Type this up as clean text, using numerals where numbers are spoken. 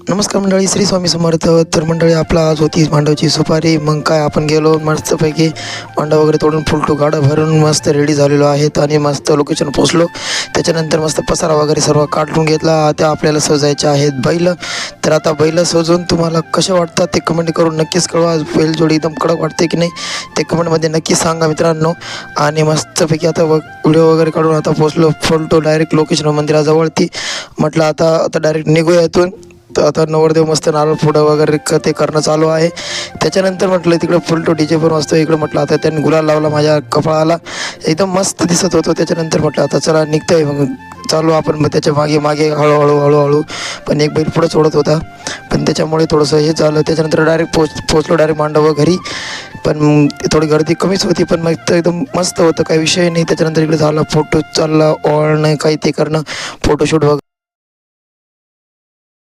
नमस्कार मंडळी, श्री स्वामी समर्थ. तर मंडळी, आपला आज होती मांडवची सुपारी. मग काय, आपण गेलो मस्तपैकी मांडव वगैरे तोडून फुलटू गाडं भरून मस्त रेडी झालेलो आहेत आणि मस्त लोकेशन पोचलो. त्याच्यानंतर मस्त पसारा वगैरे सर्व काढून घेतला. आता आपल्याला सजायचे आहेत बैल. तर आता बैल सजवून तुम्हाला कसे वाटतात ते कमेंट करून नक्कीच कळवा. बैलजोडी एकदम कडक वाटते की नाही ते कमेंटमध्ये नक्की सांगा मित्रांनो. आणि मस्तपैकी आता व्हिडिओ वगैरे काढून आता पोचलो फुलटू डायरेक्ट लोकेशन मंदिराजवळती. म्हटलं आता डायरेक्ट निघूया इथून. तर आता नवरदेव मस्त नारळ फोडं वगैरे ते करणं चालू आहे. त्याच्यानंतर म्हटलं तिकडं फुलटो DJ पण वाजतो. इकडं म्हटलं आता त्यांनी गुलाल लावला माझ्या कपाळाला, एकदम मस्त दिसत होतो. त्याच्यानंतर म्हटलं आता चला निघतोय. मग चालू आपण. मग त्याच्या मागे हळूहळू पण एक बैल पुढं सोडत होता, पण त्याच्यामुळे थोडंसं हे झालं. त्याच्यानंतर डायरेक्ट पोचलो डायरेक्ट मांडव घरी. पण थोडी गर्दी कमीच होती, पण मग एकदम मस्त होतं, काही विषय नाही. त्याच्यानंतर इकडे झालं फोटो चालला, ओळणं काही ते करणं, फोटोशूट वगैरे.